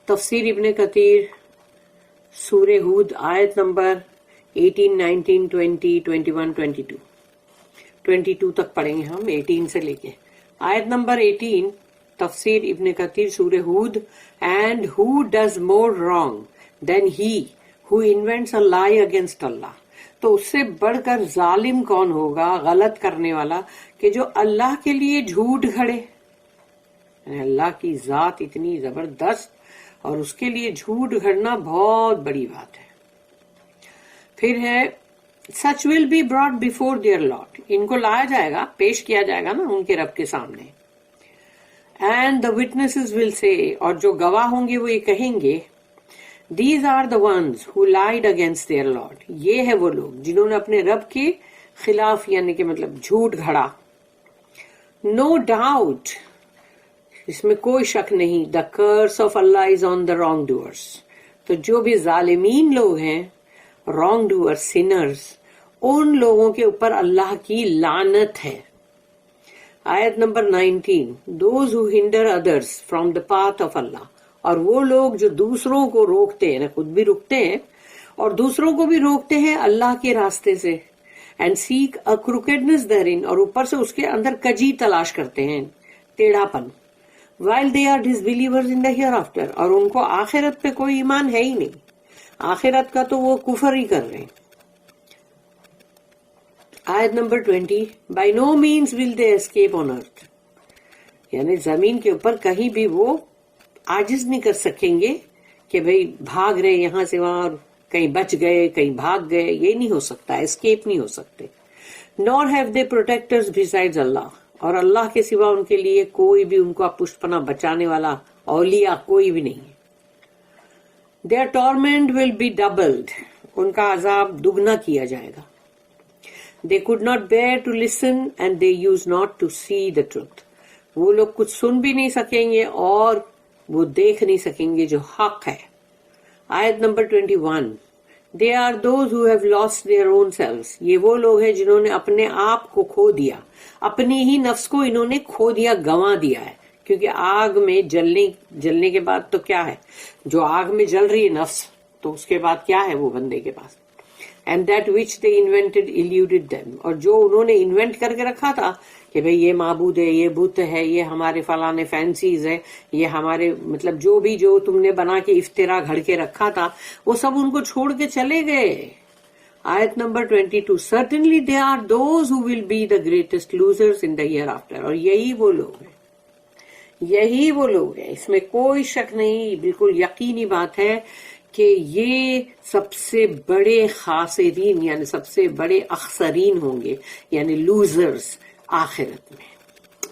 تفسیر ابن کثیر سورہ ہود آیت نمبر 18, 19, 20, 21, 22 تک پڑھیں گے ہم. 18 سے لے کے آیت نمبر 18. تفسیر ابن کثیر سورہ ہود. And who does more wrong than he who invents a lie against اللہ. تو اس سے بڑھ کر ظالم کون ہوگا، غلط کرنے والا، کہ جو اللہ کے لیے جھوٹ گھڑے. اللہ کی ذات اتنی زبردست اور اس کے لیے جھوٹ گھڑنا بہت بڑی بات ہے. پھر ہے such will be brought before their lord. ان کو لایا جائے گا، پیش کیا جائے گا نا ان کے رب کے سامنے. اینڈ دا وٹنسز ول سے، اور جو گواہ ہوں گے وہ یہ کہیں گے، these are the ones who lied against their lord. یہ ہے وہ لوگ جنہوں نے اپنے رب کے خلاف یعنی کہ مطلب جھوٹ گھڑا. نو ڈاؤٹ، اس میں کوئی شک نہیں، the curse of Allah is on the wrongdoers. تو جو بھی ظالمین لوگ ہیں، رانگ ڈوئر سینرز، ان لوگوں کے اوپر اللہ کی لعنت ہے. آیت نمبر 19. Those who hinder others from the path of Allah. اور وہ لوگ جو دوسروں کو روکتے ہیں، خود بھی رکتے ہیں اور دوسروں کو بھی روکتے ہیں اللہ کے راستے سے. اینڈ سیک اے کروکیڈنس therein، اور اوپر سے اس کے اندر کجی تلاش کرتے ہیں، ٹیڑھا پن. while they are disbelievers in the hereafter، اور ان کو آخرت پہ کوئی ایمان ہے ہی نہیں، آخرت کا تو وہ کفر ہی کر رہے ہیں. آیت number 20. by no means will they escape on earth، یعنی زمین کے اوپر کہیں بھی وہ عاجز نہیں کر سکیں گے کہ بھئی بھاگ رہے یہاں سے وہاں اور کہیں بچ گئے کہیں بھاگ گئے. یہ نہیں ہو سکتا، اسکیپ نہیں ہو سکتے. nor have they protectors besides اللہ، اور اللہ کے سوا ان کے لیے کوئی بھی ان کو پشت پناہ بچانے والا اولیاء کوئی بھی نہیں ہے. their torment will be doubled، ان کا عذاب دگنا کیا جائے گا. they could not bear to listen and they used not to see the truth، وہ لوگ کچھ سن بھی نہیں سکیں گے اور وہ دیکھ نہیں سکیں گے جو حق ہے. آیت number 21. they are those who have lost their own selves، یہ وہ لوگ ہیں جنہوں نے اپنے آپ کو کھو دیا، اپنی ہی نفس کو انہوں نے کھو دیا، گنوا دیا ہے. کیونکہ آگ میں جلنے کے بعد تو کیا ہے، جو آگ میں جل رہی ہے نفس، تو اس کے بعد کیا ہے وہ بندے کے پاس. and that which they invented eluded them، اور جو انہوں نے انوینٹ کر کے رکھا تھا کہ بھئی یہ معبود ہے، یہ بت ہے، یہ ہمارے فلانے فینسیز ہے، یہ ہمارے مطلب جو تم نے بنا کے افطرا گھڑ کے رکھا تھا، وہ سب ان کو چھوڑ کے چلے گئے. آیت number 22. certainly they are those who will be the greatest losers in the hereafter، اور یہی وہ لوگ ہیں، یہی وہ لوگ ہیں، اس میں کوئی شک نہیں، بالکل یقینی بات ہے کہ یہ سب سے بڑے خاسرین یعنی سب سے بڑے اخسرین ہوں گے، یعنی لوزرز آخرت میں.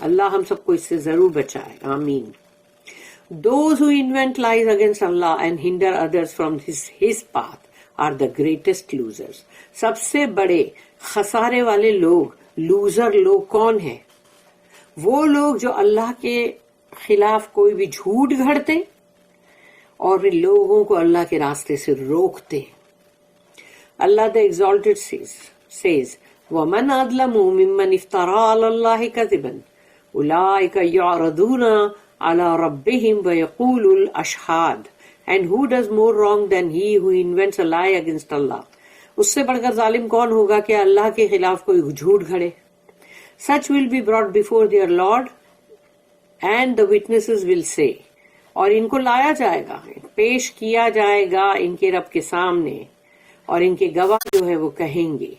اللہ ہم سب کو اس سے ضرور بچائے، آمین. Those who invent lies against Allah and hinder others from his path are the greatest losers. سب سے بڑے خسارے والے لوگ، لوزر لوگ کون ہیں؟ وہ لوگ جو اللہ کے خلاف کوئی بھی جھوٹ گھڑتے اور لوگوں کو اللہ کے راستے سے روکتے. اللہ the exalted says وَمَنْ أَظْلَمُ مِمَّنِ افْتَرَىٰ عَلَى اللَّهِ كَذِبًا أُولَٰئِكَ يُعْرَضُونَ عَلَىٰ رَبِّهِمْ وَيَقُولُ الْأَشْهَادُ. And who does more wrong than he who invents a lie against Allah؟ اس سے بڑھ کر ظالم کون ہوگا کہ اللہ کے خلاف کوئی جھوٹ گھڑے. Such will be brought before their Lord and the witnesses will say، اور ان کو لایا جائے گا، پیش کیا جائے گا ان کے رب کے سامنے، اور ان کے گواہ جو ہے وہ کہیں گے.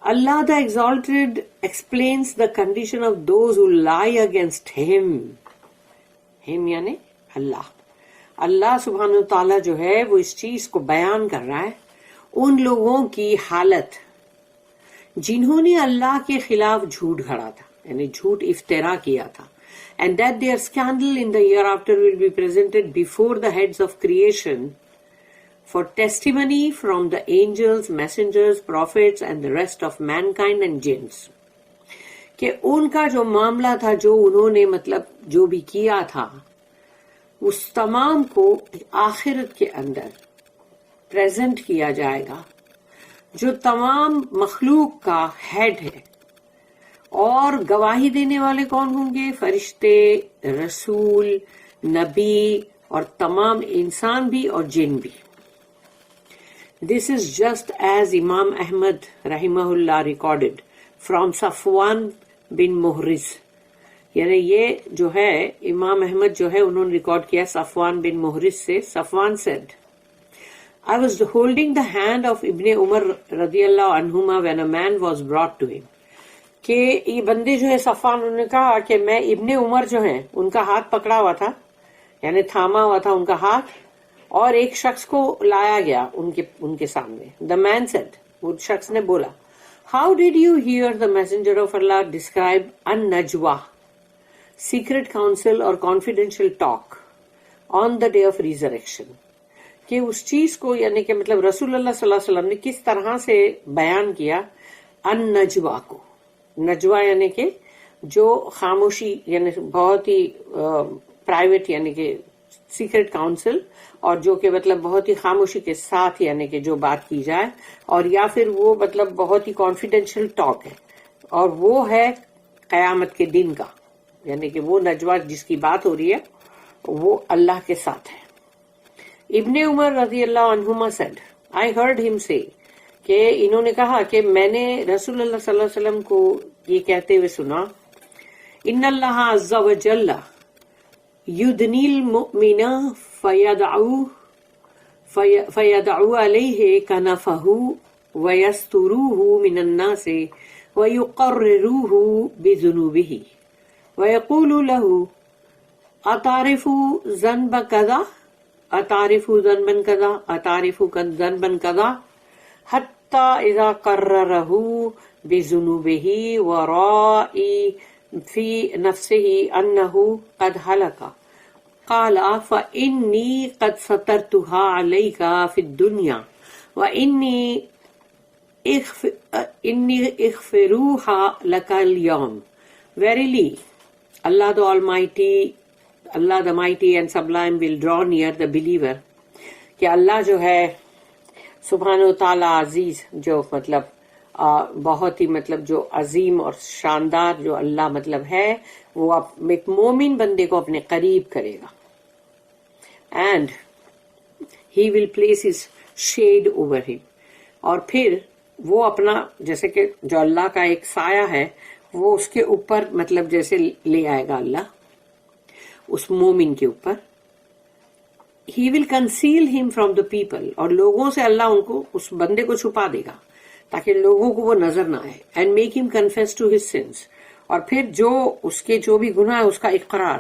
اللہ the exalted explains the condition of those who lie against him یعنی اللہ سبحانہ وتعالیٰ جو ہے وہ اس چیز کو بیان کر رہا ہے، ان لوگوں کی حالت جنہوں نے اللہ کے خلاف جھوٹ گھڑا تھا، یعنی جھوٹ افطرا کیا تھا. And that their scandal in the hereafter will be presented before the heads of creation for testimony from the angels, messengers, prophets and the rest of mankind and jinns. کہ ان کا جو معاملہ تھا، جو انہوں نے مطلب جو بھی کیا تھا، اس تمام کو آخرت کے اندر پریزنٹ کیا جائے گا، جو تمام مخلوق کا ہیڈ ہے. اور گواہی دینے والے کون ہوں گے؟ فرشتے، رسول، نبی اور تمام انسان بھی اور جن بھی. This is just as Imam Ahmad rahimahullah recorded from Safwan bin Muhriz. یعنی یہ جو ہے امام احمد جو ہے انہوں نے ریکارڈ کیا صفوان بن محرز سے. صفوان said, I was holding the hand of Ibn Umar radiyallahu anhuma when a man was brought to him. کہ یہ بندے جو ہے صفوان انہوں نے کہا کہ میں ابن عمر جو ہیں ان کا ہاتھ پکڑا ہوا تھا, یعنی تھاما ہوا تھا ان کا ہاتھ, اور ایک شخص کو لایا گیا ان کے سامنے. The man said, وہ شخص نے بولا, How did you hear the messenger of Allah describe an-najwa, secret counsel or confidential talk on the day of resurrection? کہ اس چیز کو یعنی کہ مطلب رسول اللہ صلی اللہ علیہ وسلم نے کس طرح سے بیان کیا ان-نجوا کو. نجوا یعنی کہ جو خاموشی, یعنی بہت ہی پرائیویٹ, یعنی کہ سیکرٹ کاؤنسل, اور جو کہ مطلب بہت ہی خاموشی کے ساتھ یعنی کہ جو بات کی جائے, اور یا پھر وہ مطلب بہت ہی کانفیڈینشیل ٹاک ہے, اور وہ ہے قیامت کے دن کا, یعنی کہ وہ نجوا جس کی بات ہو رہی ہے وہ اللہ کے ساتھ ہے. ابن عمر رضی اللہ عنہما said, I heard him say, کہ انہوں نے کہا کہ میں نے رسول اللہ صلی اللہ علیہ وسلم کو یہ کہتے ہوئے سنا, ان اللہ عز وجل یدنی المؤمن فیدعو علیہ کنفہ ویستروہ من الناس ویقرروہ بذنوبہ ویقول له اتعرف ذنب کذا اتعرف ذنبا کذا اتعرف ذنبا کذا حتی اذا قررہ بذنوبہ ورائی فی نفسہ انہ قد حلق قال فإنی قد سترتها علیک فی الدنیا وإنی اغفروها لک اليوم. Verily, Allah the Almighty, Allah the Mighty and Sublime will draw near the believer. کہ اللہ جو ہے سبحانہ وتعالی عزیز, جو مطلب بہت ہی مطلب جو عظیم اور شاندار جو اللہ مطلب ہے, وہ ایک مومن بندے کو اپنے قریب کرے گا. And he will place his shade over him. اور پھر وہ اپنا جیسے کہ جو اللہ کا ایک سایہ ہے وہ اس کے اوپر مطلب جیسے لے آئے گا اللہ اس مومن کے اوپر. He will conceal him from the people. اور لوگوں سے اللہ ان کو اس بندے کو چھپا دے گا تاکہ لوگوں کو وہ نظر نہ آئے. And make him confess to his sins. اور پھر جو اس کے جو بھی گناہ ہے اس کا اقرار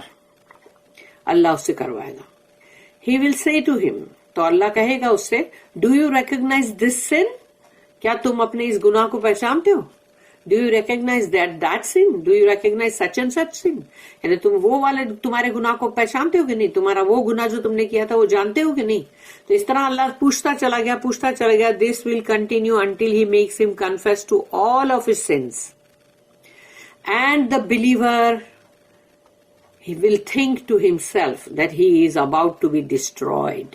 اللہ اس سے کروائے گا. He will say to him, تو اللہ کہے گا اس سے, Do you recognize this sin? کیا تم اپنے اس گناہ کو پہچانتے ہو؟ Do you recognize that sin? Do you recognize such and such sin? یعنی تم وہ والے تمہارے گناہ کو پہچانتے ہو کہ نہیں؟ تمہارا وہ گناہ جو تم نے کیا تھا وہ جانتے ہو کہ نہیں؟ تو اس طرح اللہ پوچھتا چلا گیا. This will continue until he makes him confess to all of his sins. And the believer, he will think to himself that he is about to be destroyed.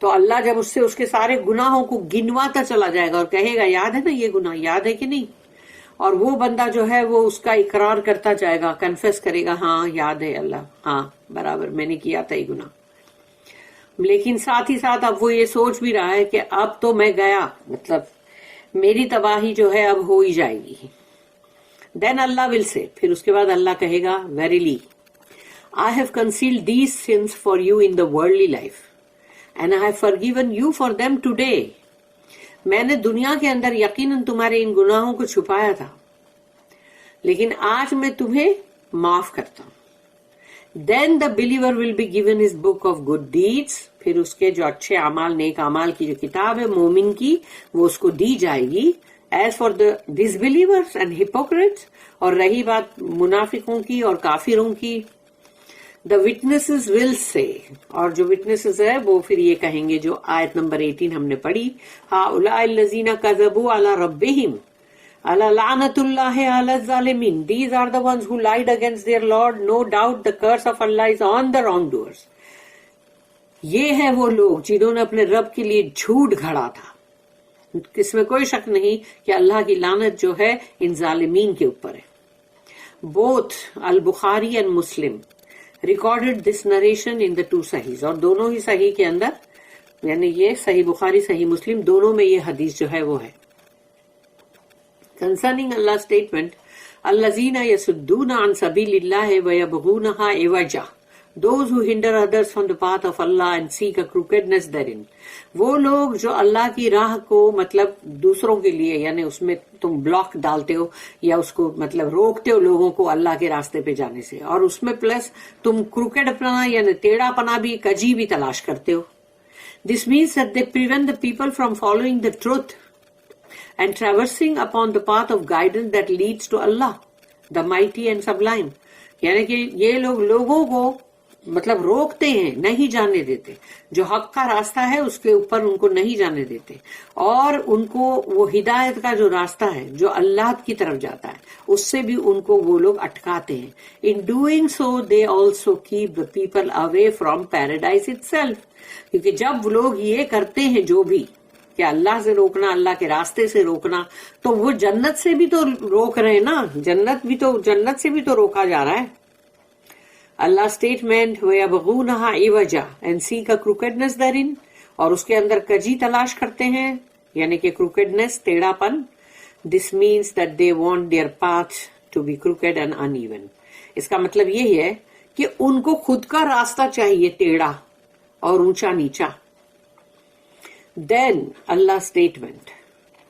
تو اللہ جب اس سے اس کے سارے گناہوں کو گنواتا چلا جائے گا اور کہے گا یاد ہے نا یہ گناہ, یاد ہے کہ نہیں, اور وہ بندہ جو ہے وہ اس کا اقرار کرتا جائے گا, کنفیس کرے گا, ہاں یاد ہے اللہ, ہاں برابر میں نے کیا تھا یہ گناہ. لیکن ساتھ ہی ساتھ اب وہ یہ سوچ بھی رہا ہے کہ اب تو میں گیا, مطلب میری تباہی جو ہے اب ہو ہی جائے گی. Then Allah will say, پھر اس کے بعد اللہ کہے گا, Verily, I have concealed these sins for you in the worldly life. And I have forgiven you for them today. میں نے دنیا کے اندر یقیناً تمہارے ان گناہوں کو چھپایا تھا, لیکن آج میں تمہیں معاف کرتا ہوں. Then the believer will be given his book of good deeds. پھر اس کے جو اچھے اعمال, نیک اعمال کی جو کتاب ہے مومن کی, وہ اس کو دی جائے گی. As for the disbelievers and hypocrites, اور رہی بات منافقوں کی اور کافروں کی, the witnesses will say, اور جو witnesses ہے وہ پھر یہ کہیں گے جو آیت نمبر 18 ہم نے پڑھی, هؤلاء الذين كذبوا على ربهم على لعنة الله على الظالمين. These are the ones who lied against their Lord. No doubt the curse of Allah is on the wrongdoers. یہ ہے وہ لوگ جنہوں نے اپنے رب کے لیے جھوٹ گھڑا تھا. اس میں کوئی شک نہیں کہ اللہ کی لعنت جو ہے ان ظالمین کے اوپر ہے. Both Al-Bukhari and Muslim recorded this narration in the two sahihs, اور دونوں ہی صحیح کے اندر یعنی یہ صحیح بخاری صحیح مسلم دونوں میں یہ حدیث جو ہے وہ ہے. Concerning Allah's statement, الَّذِينَ يَصُدُّونَ عَن سَبِيلِ اللَّهِ وَيَبْغُونَهَا عِوَجًا, those who hinder others from the path of Allah and seek a crookedness therein. وہ لوگ جو اللہ کی راہ کو مطلب دوسروں کے لیے یعنی اس میں تم بلاک ڈالتے ہو یا اس کو مطلب روکتے ہو لوگوں کو اللہ کے راستے پہ جانے سے, اور اس میں پلس تم کروکیڈ پنا یعنی ٹیڑھا پنا بھی کجی بھی تلاش کرتے ہو. This means that they prevent the people from following the truth and traversing upon the path of guidance that leads to Allah, the mighty and sublime. یعنی کہ یہ لوگ لوگوں کو مطلب روکتے ہیں, نہیں جانے دیتے, جو حق کا راستہ ہے اس کے اوپر ان کو نہیں جانے دیتے, اور ان کو وہ ہدایت کا جو راستہ ہے جو اللہ کی طرف جاتا ہے اس سے بھی ان کو وہ لوگ اٹکاتے ہیں. In doing so they also keep the people away from paradise itself. کیونکہ جب لوگ یہ کرتے ہیں جو بھی کہ اللہ سے روکنا, اللہ کے راستے سے روکنا, تو وہ جنت سے بھی تو روک رہے ہیں نا, جنت سے بھی تو روکا جا رہا ہے. اللہ statement وَيَبْغُونَهَا عِوَجًا and seek a crookedness therein, اور اس کے اندر کجی تلاش کرتے ہیں یعنی کہ crookedness ٹیڑھا پن. This means that they want their path to be crooked and uneven. اس کا مطلب یہی ہے کہ ان کو خود کا راستہ چاہیے ٹیڑھا اور اونچا نیچا. Then اللہ statement,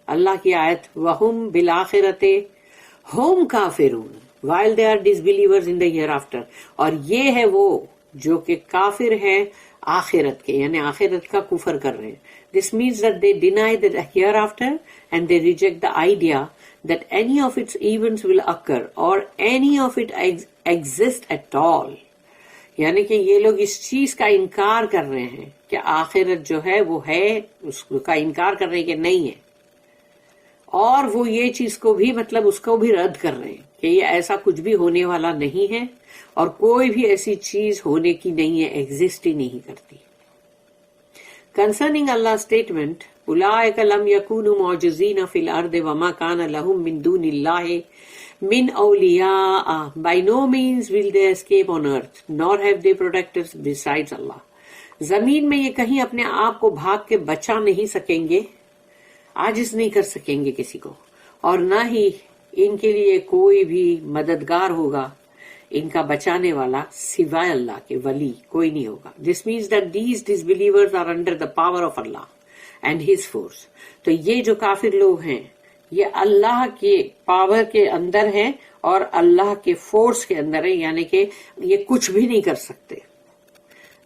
اللہ کی آیت وَهُمْ بِالْآخِرَةِ هُمْ كَافِرُونَ while they are disbelievers in the hereafter. اور یہ ہے وہ جو کہ کافر ہیں آخرت کے یعنی آخرت کا کفر کر رہے ہیں. This means that they deny the hereafter and they reject the idea that any of its events will occur or any of it exist at all. یعنی کہ یہ لوگ اس چیز کا انکار کر رہے ہیں کہ آخرت جو ہے وہ ہے, اس کا انکار کر رہے ہیں کہ نہیں ہے, اور وہ یہ چیز کو بھی مطلب اس کو بھی رد کر رہے ہیں کہ یہ ایسا کچھ بھی ہونے والا نہیں ہے اور کوئی بھی ایسی چیز ہونے کی نہیں ہے, ایگزسٹ ہی نہیں کرتی. Concerning Allah's statement, أُولَٰئِكَ لَمْ يَكُونُوا مُعْجِزِينَ فِي الْأَرْضِ وَمَا كَانَ لَهُم مِّن دُونِ اللَّهِ مِّنْ أَوْلِيَاءَ. By no means will they escape on earth, nor have they protectors besides Allah. زمین میں یہ کہیں اپنے آپ کو بھاگ کے بچا نہیں سکیں گے, عاجز نہیں کر سکیں گے کسی کو, اور نہ ہی ان کے لیے کوئی بھی مددگار ہوگا ان کا بچانے والا سوائے اللہ کے, ولی کوئی نہیں ہوگا. This means that these disbelievers are under the power of Allah and His force. تو یہ جو کافر لوگ ہیں یہ اللہ کے پاور کے اندر ہیں اور اللہ کے فورس کے اندر ہیں, یعنی کہ یہ کچھ بھی نہیں کر سکتے,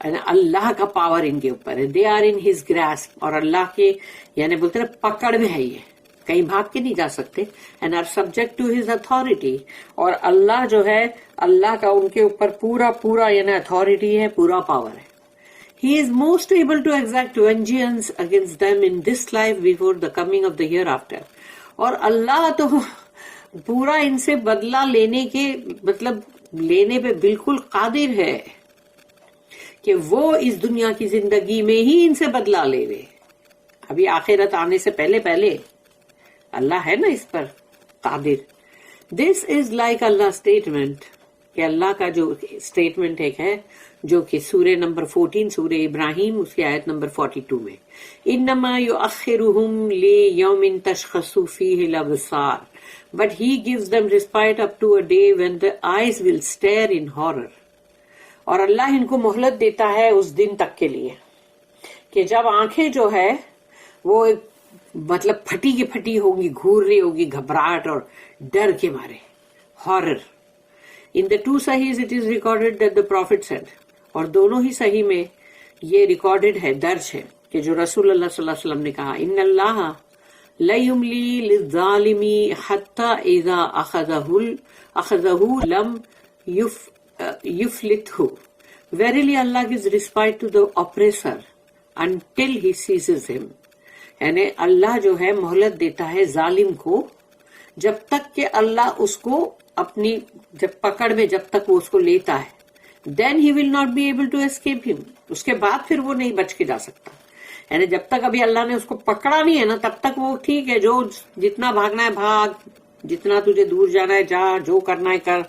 اللہ کا پاور ان کے اوپر ہے. They are in His grasp, اور اللہ کے یعنی بولتے ہیں پکڑ میں ہے, یہ کہیں بھاگ کے نہیں جا سکتے. and are subject to His authority, اور اللہ جو ہے اللہ کا ان کے اوپر پورا یعنی اتھارٹی ہے, پورا پاور ہے. He is most able to exact vengeance against them in this life before the coming of the hereafter. اور اللہ تو پورا ان سے بدلہ لینے کے مطلب لینے پہ بالکل قادر ہے کہ وہ اس دنیا کی زندگی میں ہی ان سے بدلہ لے لے, ابھی آخرت آنے سے پہلے اللہ ہے نا اس پر قادر. This is like Allah's statement, کہ اللہ کا جو اسٹیٹمنٹ ایک ہے جو کہ سورہ نمبر 14 سورہ ابراہیم اس کی آیت نمبر 42 میں انما یؤخرہم لیوم تشخص فیہ الابصار but he gives them respite up to a day when the eyes will stare in horror. اور اللہ ان کو مہلت دیتا ہے اس دن تک کے لیے کہ جب آنکھیں جو ہے وہ مطلب پھٹی کی پھٹی ہوگی, گھور رہی ہوگی گھبراہٹ اور ڈر کے مارے, horror. In the two Sahihs it is recorded that the Prophet said, اور دونوں ہی صحیح میں یہ ریکارڈڈ ہے, درج ہے کہ جو رسول اللہ صلی اللہ علیہ وسلم نے کہا ان اللہ لیملی للظالم حتی اذا اخذہ لم یفلتہ. Verily Allah gives respite to the oppressor until he seizes him. یعنی اللہ جو ہے مہلت دیتا ہے ظالم کو جب تک کہ اللہ اس کو اپنی جب پکڑ میں جب تک وہ اس کو لیتا ہے, then he will not be able to escape him. اس کے بعد پھر وہ نہیں بچ کے جا سکتا. یعنی جب تک ابھی اللہ نے اس کو پکڑا نہیں ہے نا تب تک وہ ٹھیک ہے, جو جتنا بھاگنا ہے بھاگ, جتنا تجھے دور جانا ہے جا، جو کرنا ہے کر.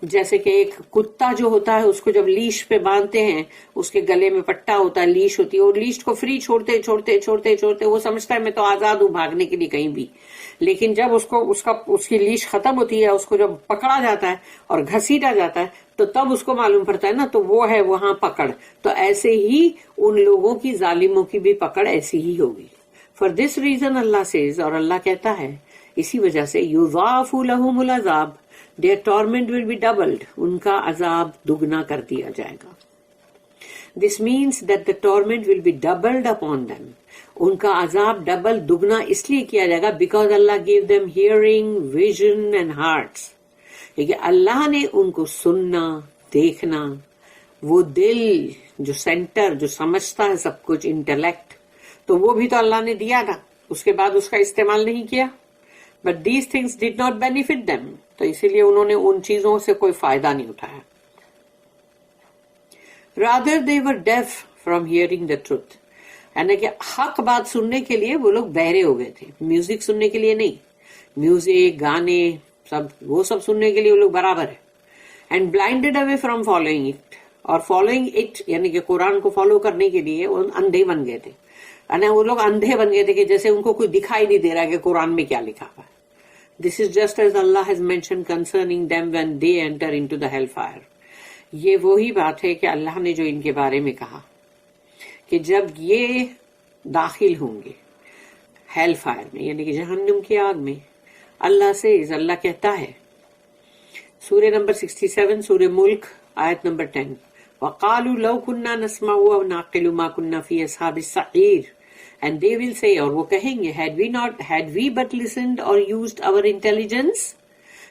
جیسے کہ ایک کتا جو ہوتا ہے اس کو جب لیش پہ باندھتے ہیں، اس کے گلے میں پٹا ہوتا ہے، لیش ہوتی ہے، اور لیش کو فری چھوڑتے چھوڑتے چھوڑتے چھوڑتے وہ سمجھتا ہے میں تو آزاد ہوں بھاگنے کے لیے کہیں بھی. لیکن جب اس کی لیش ختم ہوتی ہے، اس کو جب پکڑا جاتا ہے اور گھسیٹا جاتا ہے تو تب اس کو معلوم پڑتا ہے نا، تو وہ ہے وہاں پکڑ. تو ایسے ہی ان لوگوں کی، ظالموں کی بھی پکڑ ایسی ہی ہوگی. For this reason Allah says, اور اللہ کہتا ہے اسی وجہ سے، یضاعف لہم العذاب، their torment will be doubled، ان کا عذاب دگنا کر دیا جائے گا. This means that the torment will be doubled upon them، ان کا عذاب ڈبل دگنا اس لیے کیا جائے گا because Allah gave them hearing, vision and hearts، کیونکہ اللہ نے ان کو سننا، دیکھنا، وہ دل جو سینٹر جو سمجھتا ہے سب کچھ، انٹلیکٹ، تو وہ بھی تو اللہ نے دیا تھا، اس کے بعد اس کا استعمال نہیں کیا. But these things did not benefit them، تو اسی لیے انہوں نے ان چیزوں سے کوئی فائدہ نہیں اٹھایا. Rather they were deaf from hearing the truth، یعنی کہ حق بات سننے کے لیے وہ لوگ بہرے ہو گئے تھے، میوزک سننے کے لیے نہیں. میوزک، گانے، وہ سب سننے کے لیے وہ لوگ برابر ہے. And blinded away from following it، اور following it یعنی کہ قرآن کو فالو کرنے کے لیے وہ اندھے بن گئے تھے. یعنی وہ لوگ اندھے بن گئے تھے کہ جیسے ان کو کوئی دکھائی نہیں دے رہا کہ قرآن میں کیا لکھا ہوا ہے. This is just as Allah has mentioned concerning them when they enter into the hellfire، یہ وہی بات ہے کہ اللہ نے جو ان کے بارے میں کہا کہ جب یہ داخل ہوں گے ہیل فائر میں، یعنی کہ جہنم کی آگ میں. اللہ سے اللہ کہتا ہے سورہ نمبر 67 سورہ ملک آیت نمبر 10، وَقَالُوا لَوْ كُنَّا نَسْمَعُ أَوْ نَعْقِلُ مَا كُنَّا فِي أَصْحَابِ السَّعِيرِ، and they will say، اور وہ کہیں گے، had we but listened or used our intelligence،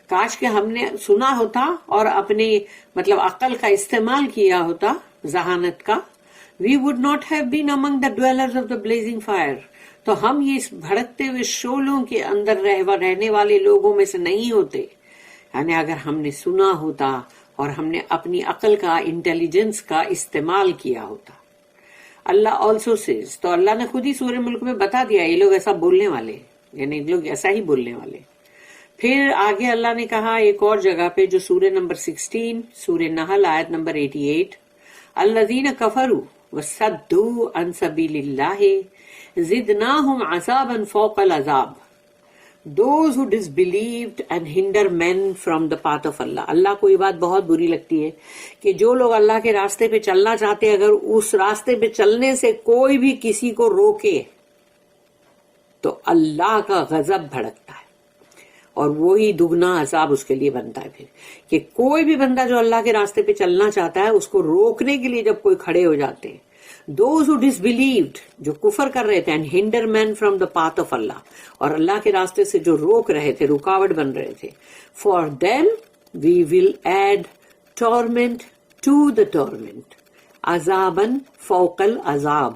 کاش کہ ہم نے سنا ہوتا اور اپنے مطلب عقل کا استعمال کیا ہوتا، ذہانت کا. we would not have been among the dwellers of the blazing fire، تو ہم یہ اس بھڑکتے ہوئے شعلوں کے اندر رہنے والے لوگوں میں سے نہیں ہوتے. یعنی اگر ہم نے سنا ہوتا اور ہم نے اپنی عقل کا، انٹیلیجنس کا استعمال کیا ہوتا. اللہ آلسو سیز، تو اللہ نے خود ہی سورہ ملک میں بتا دیا یہ لوگ ایسا بولنے والے، یعنی لوگ ایسا ہی بولنے والے. پھر آگے اللہ نے کہا ایک اور جگہ پہ جو سورہ نمبر 16 سورہ نحل آیت نمبر 88، الذین کفروا وصدوا عن سبیل اللہ زدناہم عذابا فوق العذاب، those who disbelieved and hinder men from the path of Allah. اللہ کو یہ بات بہت بری لگتی ہے کہ جو لوگ اللہ کے راستے پہ چلنا چاہتے، اگر اس راستے پہ چلنے سے کوئی بھی کسی کو روکے تو اللہ کا غضب بھڑکتا ہے اور وہی دگنا عذاب اس کے لیے بنتا ہے. پھر کہ کوئی بھی بندہ جو اللہ کے راستے پہ چلنا چاہتا ہے اس کو روکنے کے لیے جب کوئی کھڑے ہو جاتے ہیں، those who disbelieved، جو کفر کر رہے تھے، and hinder men from the path of Allah، اور اللہ کے راستے سے جو روک رہے تھے، رکاوٹ بن رہے تھے، for them we will add torment to the torment، عذاباً فوق العذاب،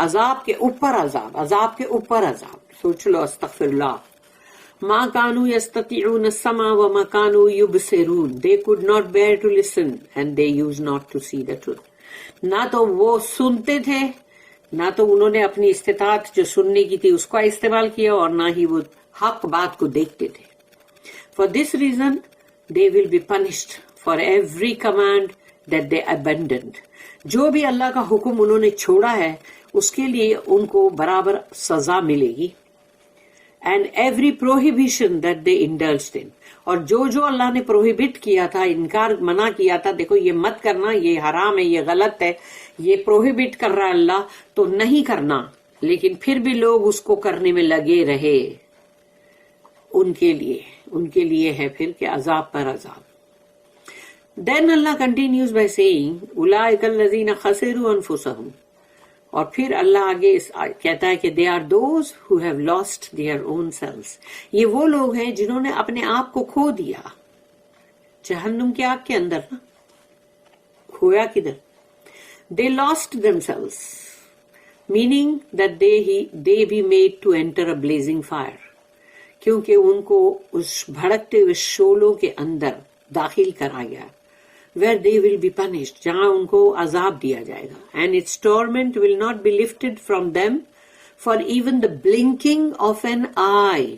عذاب کے اوپر عذاب، عذاب کے اوپر عذاب. سوچ لو، استغفر اللہ. ما كانوا يستطيعون السمع وما كانوا يبصرون، they could not bear to listen and they used not to see the truth. نہ تو وہ سنتے تھے، نہ تو انہوں نے اپنی استطاعت جو سننے کی تھی اس کا استعمال کیا، اور نہ ہی وہ حق بات کو دیکھتے تھے. For this reason they will be punished for every command that they abandoned، جو بھی اللہ کا حکم انہوں نے چھوڑا ہے اس کے لیے ان کو برابر سزا ملے گی. And every prohibition that they indulged in، اور جو اللہ نے پروہیبٹ کیا تھا، انکار منع کیا تھا، دیکھو یہ مت کرنا، یہ حرام ہے، یہ غلط ہے، یہ پروہیبٹ کر رہا اللہ تو نہیں کرنا، لیکن پھر بھی لوگ اس کو کرنے میں لگے رہے، ان کے لیے ہے پھر کہ عذاب پر عذاب. Then Allah continues by saying اولئک الذین خسروا انفسهم، اور پھر اللہ آگے کہتا ہے کہ they are those who have lost their own selves، یہ وہ لوگ ہیں جنہوں نے اپنے آپ کو کھو دیا جہنم کی آگ کے اندر. نا کھویا کدھر؟ they lost themselves meaning that they be made to enter a blazing fire، کیونکہ ان کو اس بھڑکتے ہوئے شعلوں کے اندر داخل کرا گیا، where they will be punished، جہاں ان کو عذاب دیا جائے گا. and its torment will not be lifted from them for even the blinking of an eye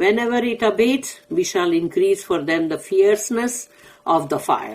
Whenever it abates, we shall increase for them the fierceness of the fire.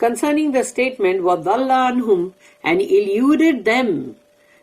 Concerning the statement وَضَلَّ عَنْهُمْ and eluded them,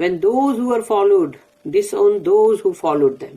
When those who were followed disowned those who followed them.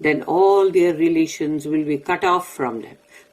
Then all their relations will be cut off from them.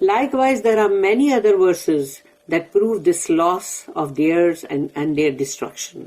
Likewise, there are many other verses that prove this loss of theirs and their destruction.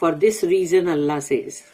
For this reason Allah says,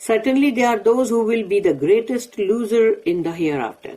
Certainly they are those who will be the greatest loser in the hereafter.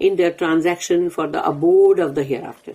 in their transaction for the abode of the hereafter.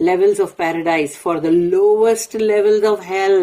levels of paradise for the lowest levels of hell.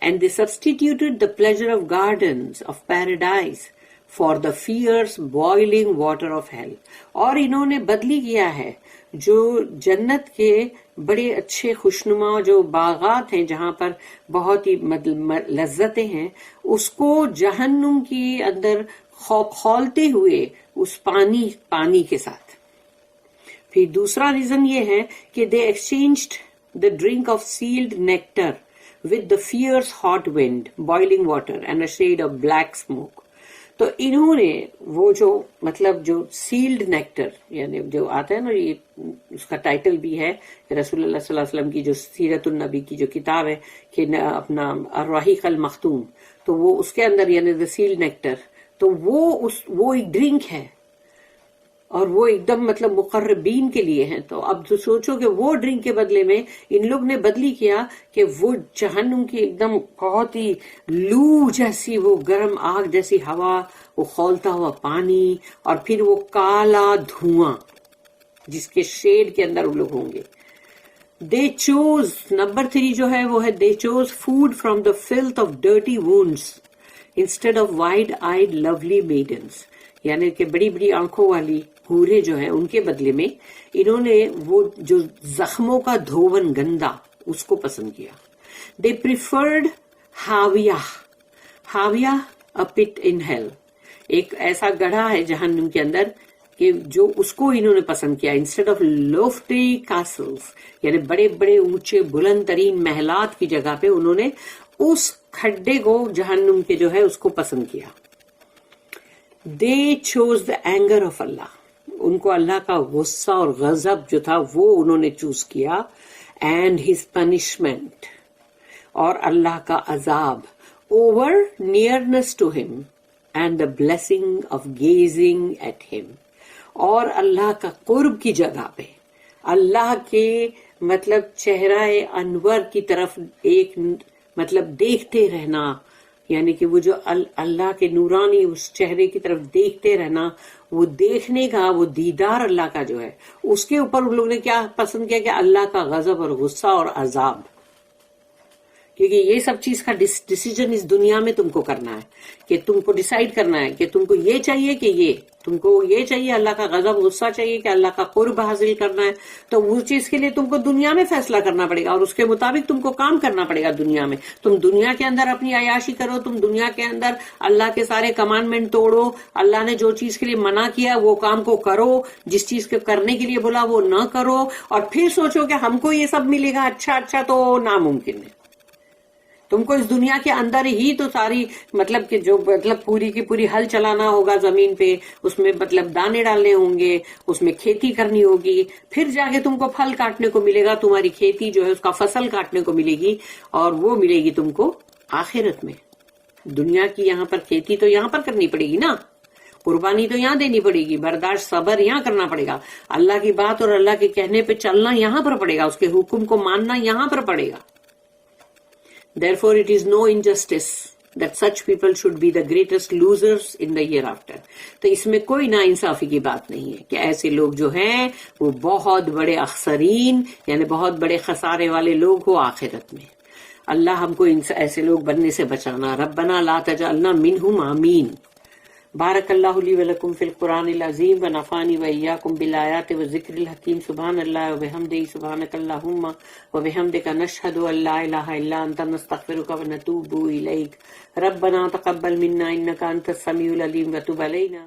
And they substituted the pleasure of gardens of paradise for the fierce boiling water of hell. اور انہوں نے بدلی کیا ہے جو جنت کے بڑے اچھے خوشنما جو باغات ہیں جہاں پر بہت ہی لذتیں ہیں، اس کو جہنم کی اندر کھولتے ہوئے اس پانی کے ساتھ. پھر دوسرا ریزن یہ ہے کہ they exchanged the drink of sealed nectar with the fierce hot wind, boiling water and a shade of black smoke. تو انہوں نے وہ جو جو سیلڈ نیکٹر یعنی جو آتا ہے نا، یہ اس کا ٹائٹل بھی ہے رسول اللہ صلی اللہ علیہ وسلم کی جو سیرت النبی کی جو کتاب ہے کہ اپنا الرحیق المختوم، تو وہ اس کے اندر یعنی دا سیلڈ نیکٹر، تو وہ ایک ڈرنک ہے اور وہ ایک دم مقربین کے لیے ہیں. تو اب جو سوچو کہ وہ ڈرنک کے بدلے میں ان لوگ نے بدلی کیا کہ وہ جہنم کی ایک دم بہت ہی لو جیسی وہ گرم آگ جیسی ہوا، وہ کھولتا ہوا پانی، اور پھر وہ کالا دھواں جس کے شیڈ کے اندر وہ لوگ ہوں گے. دے چوز نمبر 3 جو ہے وہ ہے they choose food from the filth of dirty wounds instead of wide eyed lovely maidens. یعنی کہ بڑی بڑی آنکھوں والی حوریں جو ہیں ان کے بدلے میں انہوں نے وہ جو زخموں کا دھون گندا اس کو پسند کیا. دے preferred ہاویہ a pit in hell. ایک ایسا گڑھا ہے جہنم کے اندر کہ جو اس کو انہوں نے پسند کیا انسٹیڈ آف lofty castles، یعنی بڑے بڑے اونچے بلند ترین محلات کی جگہ پہ انہوں نے اس کھڈے کو جہنم کے جو ہے اس کو پسند کیا. They chose the anger of Allah. ان کو اللہ کا غصہ اور غضب جو تھا وہ انہوں نے چوز کیا. And his punishment، اور اللہ کا عذاب. Over nearness to him and the blessing of gazing at him. اور اللہ کا قرب کی جگہ پہ اللہ کے چہرہ انور کی طرف ایک دیکھتے رہنا، یعنی کہ وہ جو اللہ کے نورانی اس چہرے کی طرف دیکھتے رہنا، وہ دیکھنے کا وہ دیدار اللہ کا جو ہے اس کے اوپر ان لوگوں نے کیا پسند کیا کہ اللہ کا غضب اور غصہ اور عذاب. کیونکہ یہ سب چیز کا ڈیسیجن اس دنیا میں تم کو کرنا ہے کہ تم کو ڈیسائیڈ کرنا ہے کہ تم کو یہ چاہیے کہ یہ تم کو یہ چاہیے، اللہ کا غضب غصہ چاہیے کہ اللہ کا قرب حاصل کرنا ہے. تو وہ چیز کے لیے تم کو دنیا میں فیصلہ کرنا پڑے گا اور اس کے مطابق تم کو کام کرنا پڑے گا. دنیا میں تم دنیا کے اندر اپنی عیاشی کرو، تم دنیا کے اندر اللہ کے سارے کمانڈمنٹ توڑو، اللہ نے جو چیز کے لیے منع کیا وہ کام کو کرو، جس چیز کے کرنے کے لیے بولا وہ نہ کرو، اور پھر سوچو کہ ہم کو یہ سب ملے گا اچھا تو ناممکن ہے. تم کو اس دنیا کے اندر ہی تو ساری کہ جو پوری کی پوری ہل چلانا ہوگا زمین پہ، اس میں دانے ڈالنے ہوں گے، اس میں کھیتی کرنی ہوگی، پھر جا کے تم کو پھل کاٹنے کو ملے گا، تمہاری کھیتی جو ہے اس کا فصل کاٹنے کو ملے گی، اور وہ ملے گی تم کو آخرت میں. دنیا کی یہاں پر کھیتی تو یہاں پر کرنی پڑے گی نا، قربانی تو یہاں دینی پڑے گی، برداشت صبر یہاں کرنا پڑے گا، اللہ کی بات اور اللہ کے کہنے پہ چلنا یہاں پر پڑے گا، اس کے حکم کو ماننا یہاں پر پڑے گا. Therefore, it is no injustice that such people should be the greatest losers in the hereafter. تو اس میں کوئی ناانصافی کی بات نہیں ہے کہ ایسے لوگ جو ہیں وہ بہت بڑے اخسرین یعنی بہت بڑے خسارے والے لوگ ہو آخرت میں. اللہ ہم کو ایسے لوگ بننے سے بچانا. ربنا لا تجعلنا منہم، آمین. بارک اللہ لی ولکم فی القرآن العظیم ونفعنی وإیاکم بالآیات والذکر الحکیم. سبحان اللہ وبحمدہ، سبحانک اللہم وبحمدک، نشہد ان لا الہ الا انت، نستغفرک ونتوب الیک. ربنا تقبل منا انک انت السمیع العلیم وتب علینا.